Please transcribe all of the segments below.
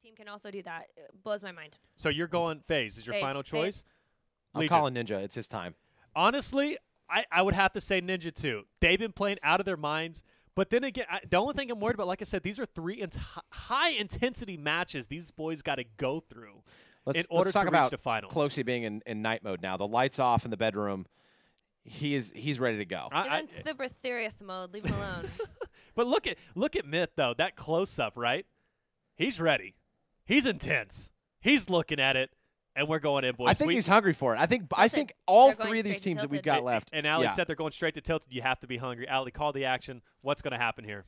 team can also do that. It blows my mind. So you're going FaZe is your FaZe. final choice? I'm calling Ninja. It's his time. Honestly, I would have to say Ninja too. They've been playing out of their minds. But then again, the only thing I'm worried about, like I said, these are three high-intensity matches these boys got to go through in order talk to about reach the finals. Cloak being in night mode now. The lights off in the bedroom. He's ready to go. He's in super serious mode. Leave him alone. But look at Myth, though. That close-up, right? He's ready. He's intense. He's looking at it. And we're going in, boys. I think he's hungry for it. I think all three of these teams that we've got left. And Allie said they're going straight to Tilted. You have to be hungry. Allie, call the action. What's going to happen here?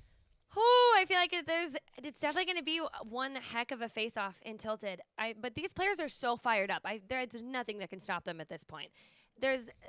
Oh, I feel like it's definitely going to be one heck of a face-off in Tilted. But these players are so fired up. There's nothing that can stop them at this point.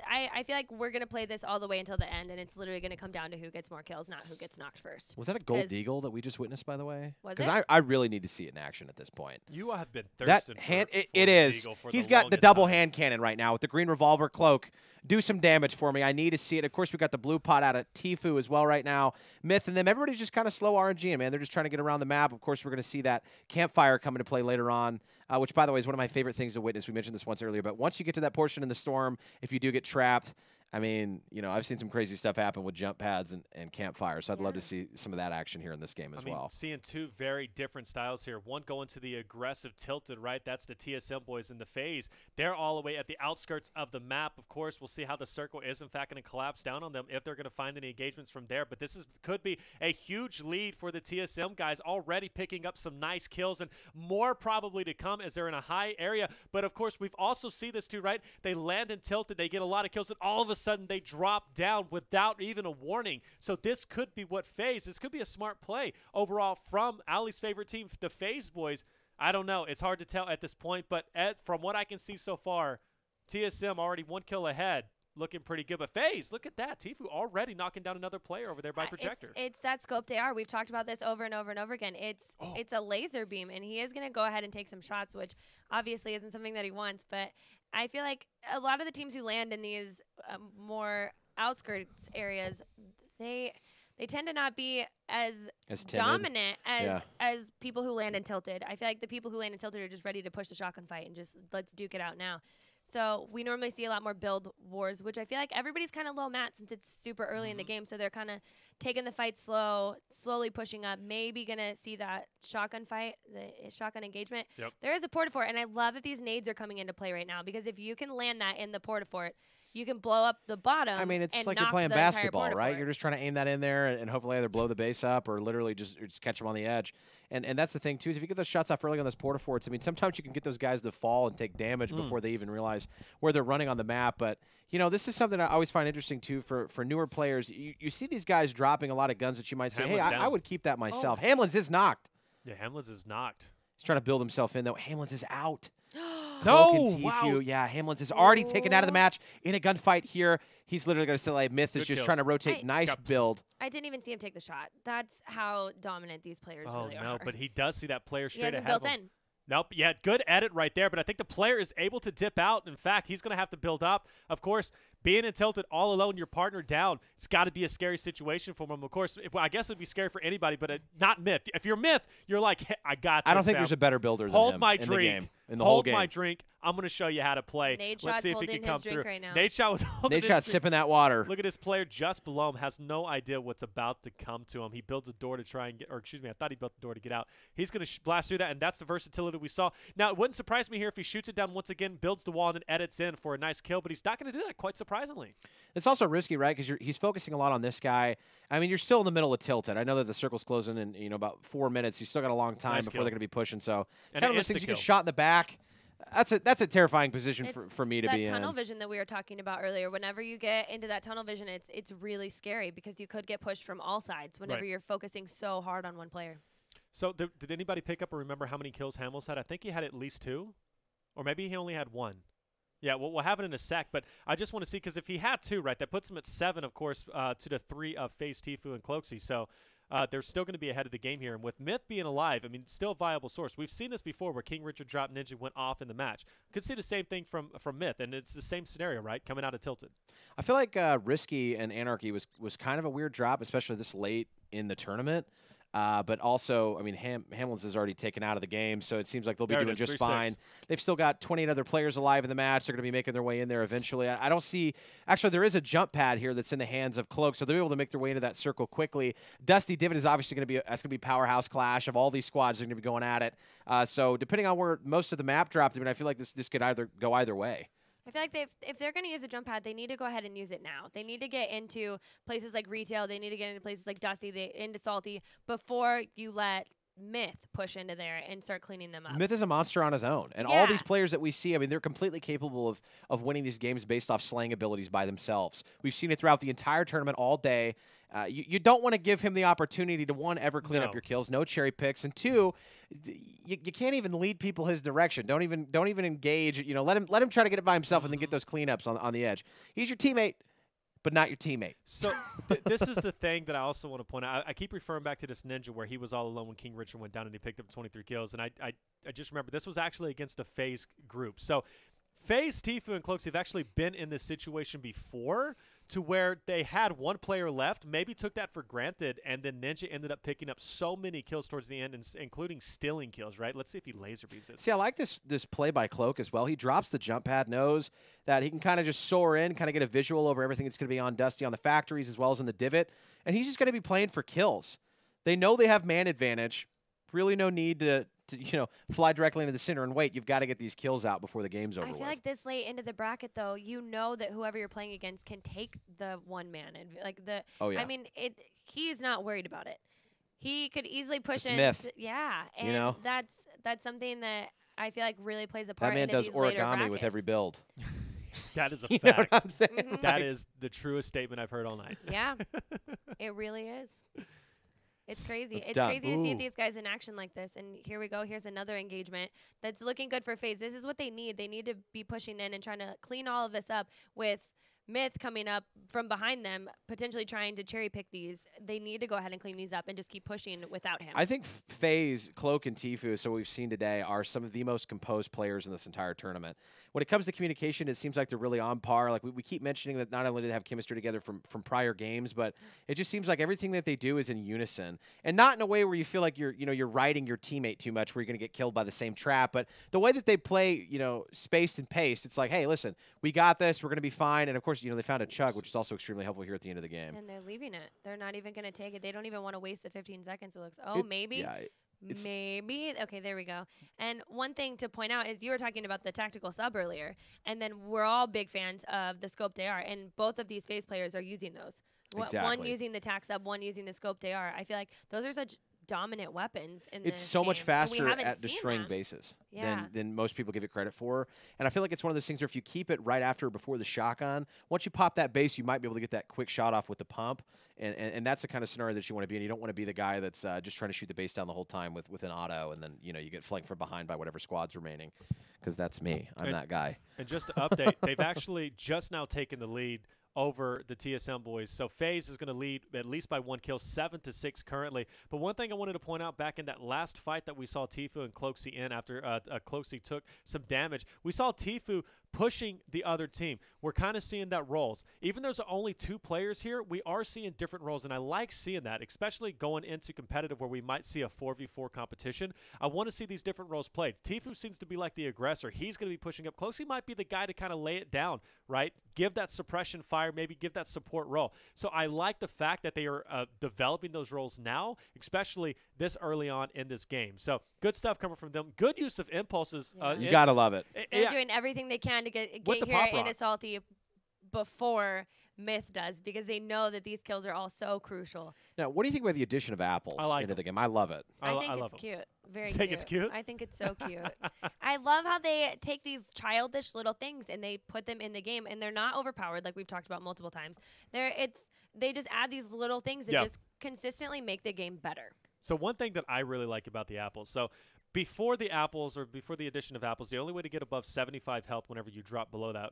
I feel like we're going to play this all the way until the end, and it's literally going to come down to who gets more kills, not who gets knocked first. Was that a gold deagle that we just witnessed, by the way? Was it? Because I really need to see it in action at this point. You have been thirsting it is. He's got the double hand cannon right now with the green revolver. Cloak. Do some damage for me. I need to see it. Of course, we got the blue pot out of Tfue as well right now. Myth and them. Everybody's just kind of slow RNG, man. They're just trying to get around the map. Of course, we're going to see that campfire come into play later on, which, by the way, is one of my favorite things to witness. We mentioned this once earlier, but once you get to that portion in the storm, if you do get trapped, I mean, I've seen some crazy stuff happen with jump pads and campfires, so I'd love to see some of that action here in this game as well. Seeing two very different styles here. One going to the aggressive tilted, right? That's the TSM boys in the FaZe. They're all the way at the outskirts of the map. Of course, we'll see how the circle is, in fact, going to collapse down on them if they're going to find any engagements from there. But this could be a huge lead for the TSM guys, already picking up some nice kills and more probably to come as they're in a high area. But, of course, we've also seen this too, right? They land in tilted. They get a lot of kills, and all of a sudden they drop down without even a warning. So this could be what FaZe, this could be a smart play overall from Allie's favorite team, the FaZe boys. I don't know. It's hard to tell at this point, but from what I can see so far, TSM already 1 kill ahead. Looking pretty good. But FaZe, look at that. Tfue already knocking down another player over there by projector. It's that scoped AR. We've talked about this over and over and over again. It's a laser beam, and he is going to go ahead and take some shots, which obviously isn't something that he wants. But I feel like a lot of the teams who land in these more outskirts areas, they tend to not be as dominant as people who land in tilted. I feel like the people who land in tilted are just ready to push the shotgun fight and just let's duke it out now. So we normally see a lot more build wars, which I feel like everybody's kind of low mat since it's super early in the game. So they're kind of taking the fight slowly pushing up. Maybe going to see that shotgun fight, the shotgun engagement. Yep. There is a porta-fort, and I love that these nades are coming into play right now because if you can land that in the porta-fort, you can blow up the bottom. I mean, it's and like you're knock playing the basketball, entire right? You're just trying to aim that in there and hopefully either blow the base up or literally just catch them on the edge. And that's the thing, too, is if you get those shots off early on those porta-forts, I mean, sometimes you can get those guys to fall and take damage before they even realize where they're running on the map. But, this is something I always find interesting, too, for newer players. You see these guys dropping a lot of guns that you might say, hey, I would keep that myself. Oh. Hamlinz is knocked. Yeah, Hamlinz is knocked. He's trying to build himself in, though. Hamlinz is out. No! Wow. Yeah, Hamlinz is already taken out of the match in a gunfight here. He's literally going to still Myth is just trying to rotate. Nice build. I didn't even see him take the shot. That's how dominant these players really are. Oh, no, but he does see that player straight ahead built of him. in. Nope. Yeah, good edit right there, but I think the player is able to dip out. In fact, he's going to have to build up. Of course, being in tilted all alone, your partner down, it's got to be a scary situation for him. Of course, I guess it would be scary for anybody, but not Myth. If you're Myth, you're like, hey, I got this. I don't think there's a better builder than him my in drink. the game. In the whole game. Hold my drink. I'm going to show you how to play. Let's see if he can come through. Right now. Nate Shot was holding Nate Shot sipping that water. Look at his player just below him. Has no idea what's about to come to him. He builds a door to try and get, or excuse me, I thought he built the door to get out. He's going to blast through that, and that's the versatility we saw. Now, it wouldn't surprise me here if he shoots it down once again, builds the wall, and then edits in for a nice kill, but he's not going to do that, quite surprisingly. It's also risky, right, because he's focusing a lot on this guy. I mean, you're still in the middle of tilted. I know that the circle's closing in about 4 minutes. He's still got a long time before they're going to be pushing, so it's kind of those things you get shot in the back. That's a terrifying position for me to be in. That tunnel vision that we were talking about earlier, whenever you get into that tunnel vision, it's really scary because you could get pushed from all sides whenever you're focusing so hard on one player. So did anybody pick up or remember how many kills Hamlinz had? I think he had at least 2, or maybe he only had 1. Yeah, we'll have it in a sec, but I just want to see, because if he had 2, right, that puts him at 7, of course, to the 3 of FaZe, Tfue, and Cloak. So they're still going to be ahead of the game here. And with Myth being alive, I mean, still a viable source. We've seen this before where King Richard dropped Ninja, went off in the match. Could see the same thing from Myth, and it's the same scenario, right, coming out of Tilted. I feel like Risky and Anarchy was kind of a weird drop, especially this late in the tournament. But also, I mean, Hamlinz is already taken out of the game, so it seems like they'll be doing just 3-6. fine. They've still got 28 other players alive in the match. They're going to be making their way in there eventually. I don't see – actually, there is a jump pad here that's in the hands of Cloak, so they're able to make their way into that circle quickly. Dusty Divot is obviously going to be – that's going to be powerhouse clash of all these squads that are going to be going at it. So depending on where most of the map dropped, I mean, I feel like this could either go either way. I feel like if they're going to use a jump pad, they need to go ahead and use it now. They need to get into places like retail. They need to get into places like Dusty, into Salty, before you let Myth push into there and start cleaning them up. Myth is a monster on his own. And all these players that we see, I mean, they're completely capable of winning these games based off slaying abilities by themselves. We've seen it throughout the entire tournament all day. You don't want to give him the opportunity to, one, ever clean up your kills, no cherry picks, and two, you can't even lead people his direction. Don't even engage. You know, let him try to get it by himself and then get those cleanups on the edge. He's your teammate, but not your teammate. So this is the thing that I also want to point out. I keep referring back to this Ninja where he was all alone when King Richard went down and he picked up 23 kills. And I just remember this was actually against a FaZe group. So FaZe, Tfue, and Cloak have actually been in this situation before, to where they had one player left, maybe took that for granted, and then Ninja ended up picking up so many kills towards the end, including stealing kills, right? Let's see if he laser beams it. See, I like this play by Cloak as well. He drops the jump pad, knows that he can kind of just soar in, kind of get a visual over everything that's going to be on Dusty on the factories as well as in the divot, and he's just going to be playing for kills. They know they have man advantage. Really no need to fly directly into the center and wait. You've got to get these kills out before the game's over. I feel like this late into the bracket, though, you know that whoever you're playing against can take the one man and I mean, he's not worried about it. He could easily push in. Myth. Yeah, and that's something that I feel like really plays a part. That man into does these later origami brackets. with every build. That is a You fact. know what I'm saying? That is the truest statement I've heard all night. Yeah, it really is. It's crazy. It's done. crazy to see these guys in action like this. And here we go. Here's another engagement that's looking good for FaZe. This is what they need. They need to be pushing in and trying to clean all of this up with Myth coming up from behind them, potentially trying to cherry pick these. They need to go ahead and clean these up and just keep pushing without him. I think FaZe, Cloak, and Tfue, so what we've seen today, are some of the most composed players in this entire tournament. When it comes to communication, it seems like they're really on par. Like we keep mentioning that not only do they have chemistry together from prior games, but it just seems like everything that they do is in unison, and not in a way where you feel like you're riding your teammate too much, where you're going to get killed by the same trap. But the way that they play, spaced and paced, it's like, hey, listen, we got this. We're going to be fine. And of course, they found a chug, which is also extremely helpful here at the end of the game. And they're leaving it. They're not even going to take it. They don't even want to waste the 15 seconds. It looks. Maybe. Yeah. Maybe. Okay, there we go. And one thing to point out is you were talking about the tactical sub earlier, and then we're all big fans of the scoped AR, and both of these FaZe players are using those. Exactly. One using the tac sub, one using the scoped AR. I feel like those are such dominant weapons in it's this so game. much faster at at destroying bases Yeah. than most people give it credit for. And I feel like it's one of those things where if you keep it right after or before the shotgun, once you pop that base, you might be able to get that quick shot off with the pump. And that's the kind of scenario that you want to be in. You don't want to be the guy that's just trying to shoot the base down the whole time with an auto, and then you get flanked from behind by whatever squad's remaining. Because that's me. I'm that guy. And just to update, they've actually just now taken the lead over the TSM boys. So FaZe is going to lead at least by 1 kill, 7-6 currently. But one thing I wanted to point out, back in that last fight that we saw Tfue and Cloaksy in after Cloaksy took some damage, we saw Tfue pushing the other team. We're kind of seeing that roles. Even though there's only 2 players here, we are seeing different roles, and I like seeing that, especially going into competitive where we might see a 4v4 competition. I want to see these different roles played. Tfue seems to be like the aggressor. He's going to be pushing up close. He might be the guy to kind of lay it down, right? Give that suppression fire, maybe give that support role. So I like the fact that they are developing those roles now, especially this early on in this game. So good stuff coming from them. Good use of impulses. Yeah. You got to love it. They're doing everything they can to get here into Salty before Myth does, because they know that these kills are all so crucial. Now, what do you think about the addition of apples into the game? I love it. I think it's cute. Very cute. You think it's cute? I think it's so cute. I love how they take these childish little things and they put them in the game, and they're not overpowered like we've talked about multiple times. They just add these little things that just consistently make the game better. So one thing that I really like about the apples, so before the apples, or before the addition of apples, the only way to get above 75 health whenever you drop below that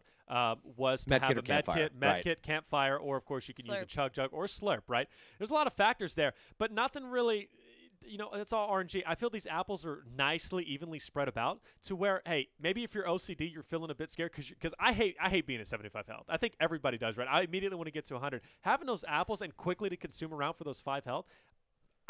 was to have a med kit, campfire, or of course you can use a chug jug or slurp, right? There's a lot of factors there, but nothing really, it's all RNG. I feel these apples are nicely, evenly spread about to where, hey, maybe if you're OCD, you're feeling a bit scared because I hate being at 75 health. I think everybody does, right? I immediately want to get to 100. Having those apples and quickly to consume around for those 5 health,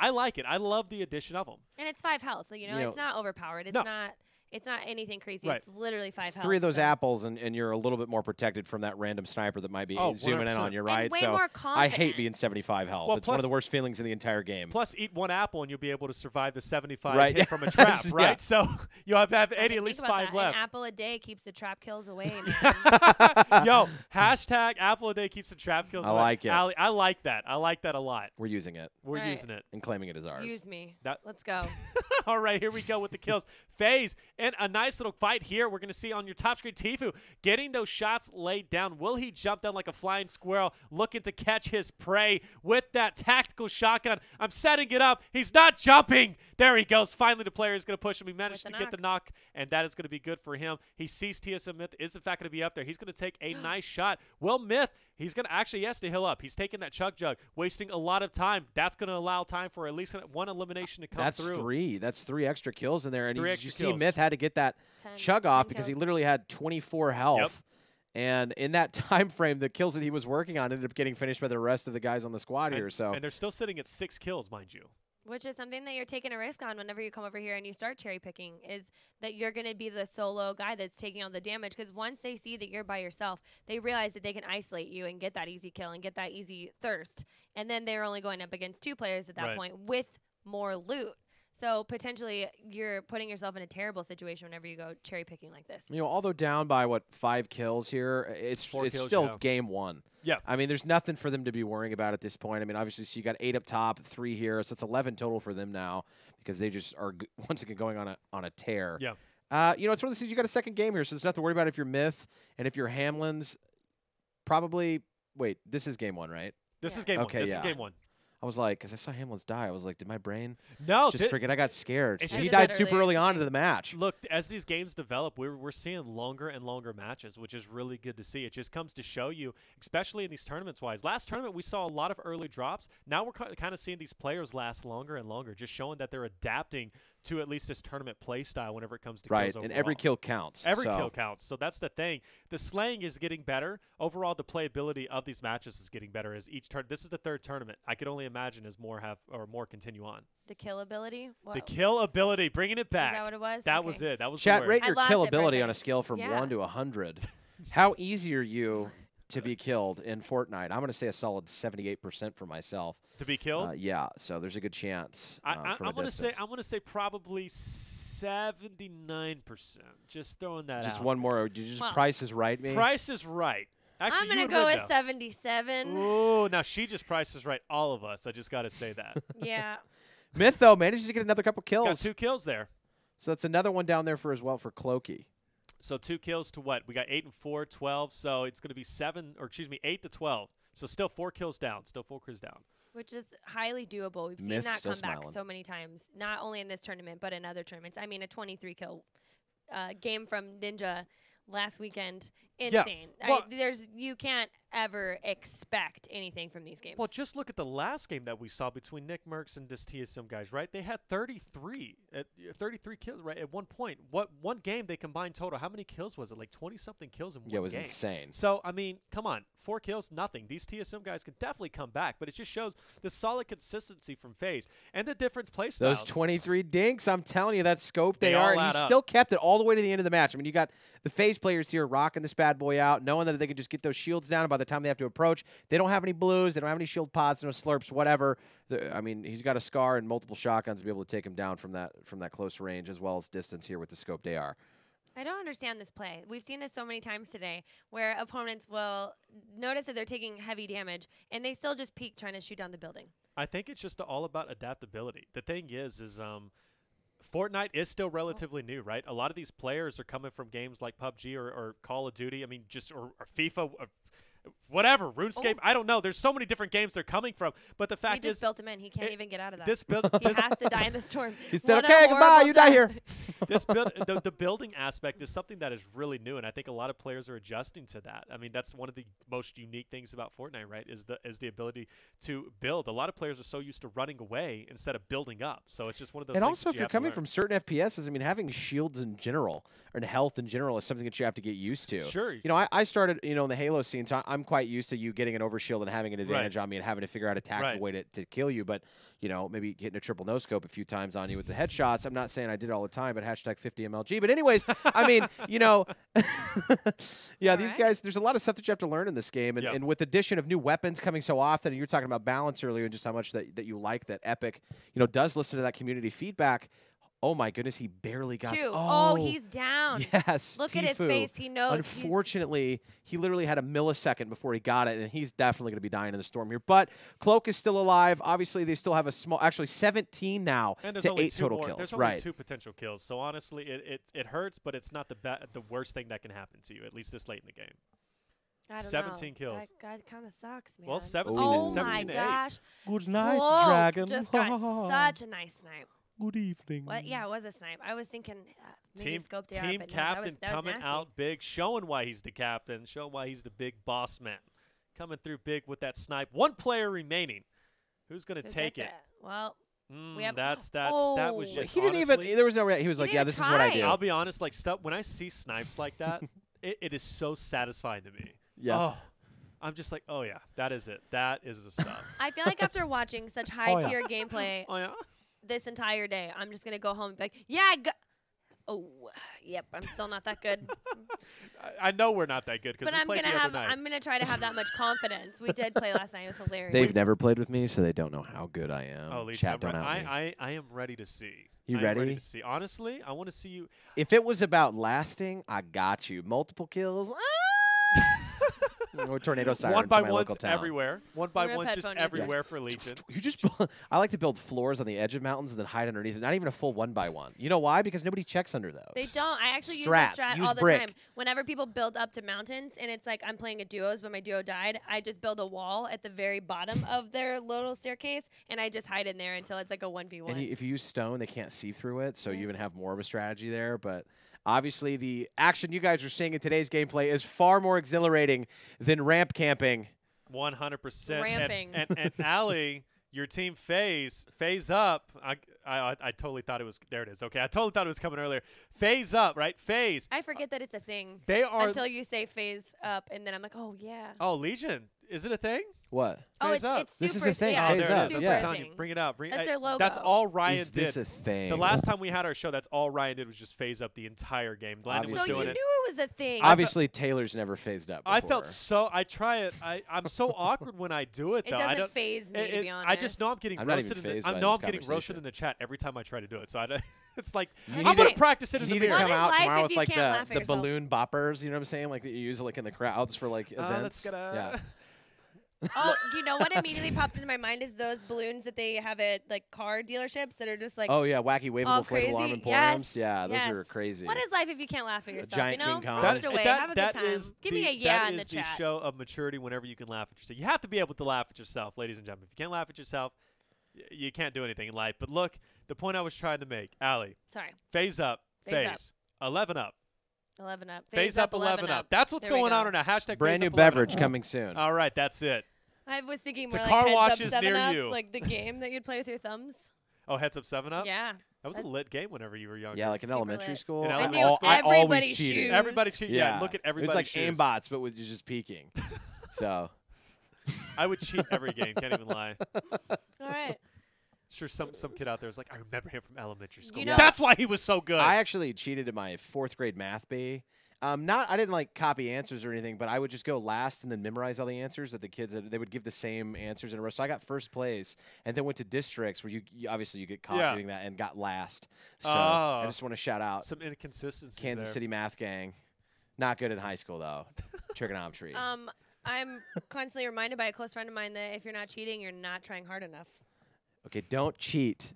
I like it. I love the addition of them. And it's 5 health. You know, it's not overpowered. It's not. It's not anything crazy. Right. It's literally 5 health. 3 of those apples, and you're a little bit more protected from that random sniper that might be zooming in on you, right? And way so more I hate being 75 health. Well, it's one of the worst feelings in the entire game. Plus, eat 1 apple, and you'll be able to survive the 75 hit from a trap, right? Yeah. So you'll have at least 5 left. An apple a day keeps the trap kills away, man. Yo, hashtag apple a day keeps the trap kills away. I like it. I like that. I like that a lot. We're using it. We're using it. And claiming it as ours. Use me. Let's go. Oh. All right, here we go with the kills. FaZe, and a nice little fight here. We're going to see on your top screen, Tfue getting those shots laid down. Will he jump down like a flying squirrel, looking to catch his prey with that tactical shotgun? I'm setting it up. He's not jumping. There he goes. Finally, the player is going to push him. He managed to get the knock, and that is going to be good for him. He sees TSM Myth is, in fact, going to be up there. He's going to take a nice shot. Will Myth, he's going to actually, yes, to heal up. He's taking that chug jug, wasting a lot of time. That's going to allow time for at least 1 elimination to come through. That's 3. That's 3 extra kills in there. And you see kills. Myth had to get that chug off because he literally had 24 health. Yep. And in that time frame, the kills that he was working on ended up getting finished by the rest of the guys on the squad here. So and they're still sitting at 6 kills, mind you. Which is something that you're taking a risk on whenever you come over here and you start cherry picking, is that you're going to be the solo guy that's taking on the damage. Because once they see that you're by yourself, they realize that they can isolate you and get that easy kill and get that easy thirst. And then they're only going up against 2 players at that point with more loot. So potentially you're putting yourself in a terrible situation whenever you go cherry picking like this. You know, although down by, 5 kills here, it's still game 1. Yeah. I mean, there's nothing for them to be worrying about at this point. I mean, obviously, so you got 8 up top, 3 here, so it's 11 total for them now because they just are once again going on a tear. Yeah. You know, it's one of those things. You got a second game here, so there's nothing to worry about if you're Myth and if you're Hamlinz. Probably. Wait, this is game 1, right? This is game 1. This is game 1. I was like, because I saw Hamlinz die, I was like, did my brain just forget? I got scared. It's He just died super early on into the match. Look, as these games develop, we're seeing longer and longer matches, which is really good to see. It just comes to show you, especially in these tournaments-wise. Last tournament, we saw a lot of early drops. Now we're kind of seeing these players last longer and longer, just showing that they're adapting to at least this tournament play style whenever it comes to kills overall. And every kill counts. Every kill counts. So that's the thing. The slaying is getting better. Overall, the playability of these matches is getting better as each turn. This is the 3rd tournament. I could only imagine as more continue on. The kill ability? Whoa. The kill ability, bringing it back. Is that what it was? That was it. That was Chat, the word. rate your kill ability on a second. scale from 1 to 100. How easy are you to be killed in Fortnite? I'm going to say a solid 78% for myself. To be killed? Yeah, so there's a good chance. I'm going to say probably 79%. Just throwing that out. Just one more. Did you just Price is Right me? Price is Right. Actually, I'm going to go with 77. Ooh, now she just prices right all of us. I just got to say that. Yeah. Myth, though, manages to get another couple kills. Got 2 kills there. So that's another one down there for Cloaky. So 2 kills to what? We got 8 and 4, 12. So it's going to be 8 to 12. So still 4 kills down. Still 4 kills down. Which is highly doable. We've seen that come back so many times, not only in this tournament, but in other tournaments. I mean, a 23-kill game from Ninja last weekend. Insane. Yeah. Well, you can't ever expect anything from these games. Well, just look at the last game that we saw between Nick Merckx and this TSM guys, right? They had 33 kills, right? At one point, one game they combined total? How many kills was it? Like 20-something kills in one game. Yeah, it was insane. So, I mean, come on. 4 kills, nothing. These TSM guys can definitely come back, but it just shows the solid consistency from FaZe and the different play styles. Those 23 dinks, I'm telling you, that scope they are. And he still kept it all the way to the end of the match. I mean, you got the FaZe players here rocking this bad boy out, knowing that they can just get those shields down, and by the time they have to approach, they don't have any blues, they don't have any shield pods, no slurps, whatever. I mean, he's got a scar and multiple shotguns to be able to take him down from that close range as well as distance here with the scoped AR. I don't understand this play. We've seen this so many times today where opponents will notice that they're taking heavy damage, and they still just peek trying to shoot down the building. I think it's just all about adaptability. The thing is Fortnite is still relatively new, right? A lot of these players are coming from games like PUBG or Call of Duty. I mean, or FIFA, whatever, RuneScape. I don't know. There's so many different games they're coming from. But the fact is, he just built him in. He can't even get out of that. He has to die in the storm. He said, "Okay, goodbye. You die here." The building aspect is something that is really new, and I think a lot of players are adjusting to that. I mean, that's one of the most unique things about Fortnite, right? Is the ability to build. A lot of players are so used to running away instead of building up. So it's just one of those. And things also, if you're coming from certain FPSs, I mean, having shields in general or health in general is something that you have to get used to. Sure. You know, I started, in the Halo scene, so I'm quite used to you getting an overshield and having an advantage on me and having to figure out a tactical way to kill you. But, you know, maybe hitting a triple no scope a few times on you with the headshots. I'm not saying I did it all the time, but hashtag 50 MLG. But anyways, I mean, you know, yeah, these guys, there's a lot of stuff that you have to learn in this game. And with the addition of new weapons coming so often, and you were talking about balance earlier and just how much that you like that Epic, you know, does listen to that community feedback. Oh, my goodness, he barely got 2. Oh, he's down. Yes, Look at his face. He knows. Unfortunately, he literally had a millisecond before he got it, and he's definitely going to be dying in the storm here. But Cloak is still alive. Obviously, they still have a small, actually 17 now to 8 total kills. There's only 2 potential kills. So, honestly, it hurts, but it's not the worst thing that can happen to you, at least this late in the game. I don't 17 kills. That kind of sucks, man. Well, 17 oh my gosh. Good night, Cloak dragon. just got such a nice snipe. Good evening. What? Yeah, it was a snipe. I was thinking maybe scoped it out, Team but captain that was coming nasty. out big, showing why he's the captain, showing why he's the big boss man. Coming through big with that snipe. 1 player remaining. Who's going to take it? Well, we have that was just he didn't even. There was no. He was like, yeah, this is what I do. I'll be honest. Like stuff when I see snipes like that, it is so satisfying to me. Yeah. Oh, I'm just like, oh yeah, that is it. That is the stuff. I feel like after watching such high-tier gameplay this entire day, I'm just gonna go home and be like, yeah, oh, yep, I'm still not that good. I know we're not that good because we played the other night. I'm gonna try to have that much confidence. We did play last night. It was hilarious. They've never played with me, so they don't know how good I am. Oh, Chat, don't out me. I am ready to see. You I am ready? ready to see. Honestly, I want to see you. If it was about lasting, I got you. Multiple kills. Or tornado siren. 1 by 1s town. everywhere. 1 by 1s just everywhere for Legion. You just. I like to build floors on the edge of mountains and then hide underneath it. Not even a full 1 by 1. You know why? Because nobody checks under those. They don't. I actually use Strats. that strat Use all the brick. time. Whenever people build up to mountains and it's like I'm playing a duos, but my duo died, I just build a wall at the very bottom of their little staircase, and I just hide in there until it's like a 1v1. And if you use stone, they can't see through it, so you even have more of a strategy there. But obviously, the action you guys are seeing in today's gameplay is far more exhilarating than ramp camping. 100%. Ramping. And Allie, your team FaZe up. I totally thought it was. There it is. Okay, I totally thought it was coming earlier. FaZe up, right? FaZe. I forget that it's a thing. They are until you say FaZe up, and then I'm like, oh yeah. Oh, Legion. Is it a thing? What? Oh, FaZe up. It's this super, is a thing. Yeah, Oh, FaZe there up. it is. That's Yeah. what I'm telling you. Bring it out. That's their logo. That's all Ryan is did. This a thing? The last time we had our show, that's all Ryan did was just FaZe up the entire game. Landon was So you doing knew it. it was a thing. Obviously, Taylor's never phased up before. I felt so. I try it. I'm so awkward when I do it. It Though. doesn't phase me, to be honest. I just know I'm getting I'm not roasted. even fazed by I know this I'm getting roasted conversation. in the chat every time I try to do it. So it's like You I'm need gonna to- practice it in You the need to mirror. come What is out life tomorrow if with you like can't laugh at the yourself? balloon boppers. You know what I'm saying? Like that you use it like in the crowds for like events. That's gonna. Yeah. Oh, you know what immediately pops into my mind is those balloons that they have at like car dealerships that are just like Oh yeah, wacky all waveable crazy. inflatable arm Yes, emporiums. Yeah, those yes. are crazy. What is life if you can't laugh at yourself? giant you know, King Kong. Roast away, have a good time. Give me a yeah in the That is the chat. show of maturity. Whenever you can laugh at yourself, you have to be able to laugh at yourself, ladies and gentlemen. If you can't laugh at yourself, you can't do anything in life. But look, the point I was trying to make, Allie. Sorry. FaZe up. FaZe up. FaZe. 11 up. 11 up. FaZe up. 11 up. That's what's There we going on go. right now. Hashtag Brand FaZe new up 11 beverage up. coming soon. All right, that's it. I was thinking To more car like washes heads up, near 7 up, you. like the game that you'd play with your thumbs. Oh, heads up 7 up? Yeah. That was a lit game whenever you were younger. Yeah, like in Super elementary lit. school. In I elementary al- school. I always Everybody's cheated. shoes. Everybody cheat. Yeah, look at It everybody's was like shoes. aimbots, but with just peeking. So I would cheat every game. Can't even lie. All right. Sure, some kid out there is like, I remember him from elementary school. You know- That's why he was so good. I actually cheated in my 4th grade math bee. I didn't like copy answers or anything, but I would just go last and then memorize all the answers that the kids they would give the same answers in a row. So I got first place, and then went to districts where you obviously you get caught Yeah. doing that and got last. So I Oh. just want to shout out Some inconsistencies Kansas there. City math gang. Not good in high school though. Trigonometry. I'm constantly reminded by a close friend of mine that if you're not cheating, you're not trying hard enough. Okay, don't cheat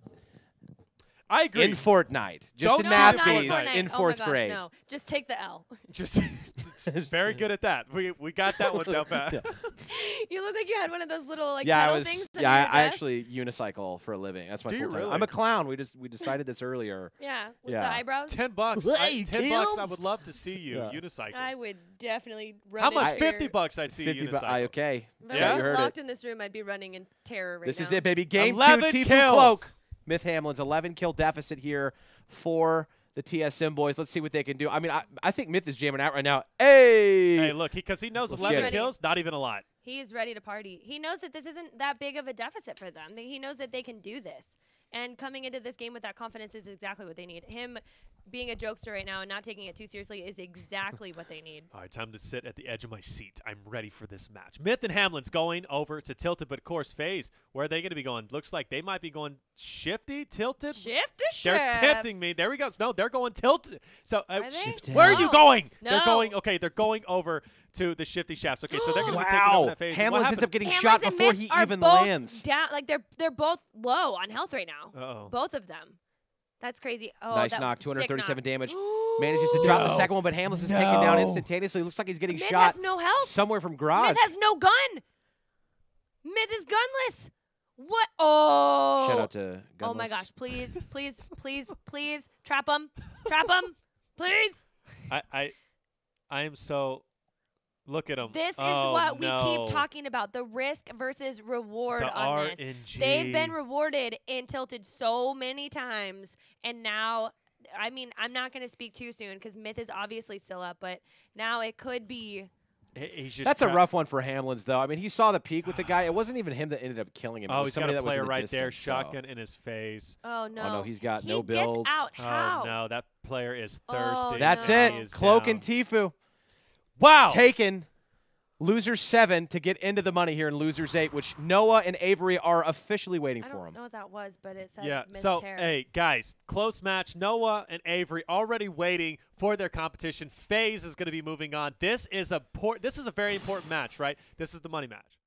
I agree. in Fortnite. Just Don't in cheat math in bees Fortnite. in Oh my 4th gosh, grade. No, just take the L. Just very good at that. We got that one down pat. You look like you had one of those little like Yeah, pedal I was. things. Yeah, under your I desk. actually unicycle for a living. That's my Do you full time. really? I'm a clown. We decided this earlier. Yeah, with Yeah. the eyebrows. $10. Hey, $10 I Kills. would love to see you Yeah. unicycle. I would definitely run. How much? in fear. $50 I'd see you 50 unicycle. okay. If I Yeah? was You heard locked it. in this room, I'd be running in terror right This now. is it, baby. Game 11 2, Tfue kills. Cloak. Myth Hamlinz, 11 kill deficit here for the TSM boys. Let's see what they can do. I mean, I think Myth is jamming out right now. Hey! Hey, look, because he knows Let's 11 get it. kills, not even a lot. He is ready to party. He knows that this isn't that big of a deficit for them. He knows that they can do this. And coming into this game with that confidence is exactly what they need. Him being a jokester right now and not taking it too seriously is exactly what they need. All right, time to sit at the edge of my seat. I'm ready for this match. Myth and Hamlinz going over to Tilted, but of course, FaZe, where are they going to be going? Looks like they might be going Shifty, Tilted. Shift to shift. They're tempting me. There we go. No, they're going Tilted. So where are you going? No. They're going. Okay, they're going over to the Shifty Shafts. Okay, so they're going to be taking over that FaZe. Hamlinz ends up getting Hamlinz shot and before Myth he are even both lands. Down, like they're both low on health right now. Uh-oh. Both of them. That's crazy. Oh, Nice that knock, sick 237 knock. damage. Manages to drop the No. second one, but Hamlinz is taken down instantaneously. Looks like he's getting Myth shot has no health. somewhere from garage. Myth has no gun. Myth is gunless. What? Oh. Shout out to Gunless. Oh my gosh! Please, please, please, please, trap him, trap him, please. I am so. Look at them. This is Oh, what we no. keep talking about: the risk versus reward The on this. RNG. They've been rewarded in Tilted so many times, and now, I mean, I'm not going to speak too soon because Myth is obviously still up, but now it could be. He's just That's a rough one for Hamlinz, though. I mean, he saw the peak with the guy. It wasn't even him that ended up killing him. It Oh, was he's got somebody a that was in player the right there, distance, so. shotgun in his face. Oh no! Oh, no, he's got he no build. Gets out. How? Oh no, that player is Oh, thirsty. That's no. it. He is Cloak down. and Tfue Wow. taken. Losers 7 to get into the money here in Losers 8, which Noah and Avery are officially waiting I for don't him. know what that was, but it said Yeah, Myth's so, hair. hey, guys, close match. Noah and Avery already waiting for their competition. FaZe is going to be moving on. This is a very important match, right? This is the money match.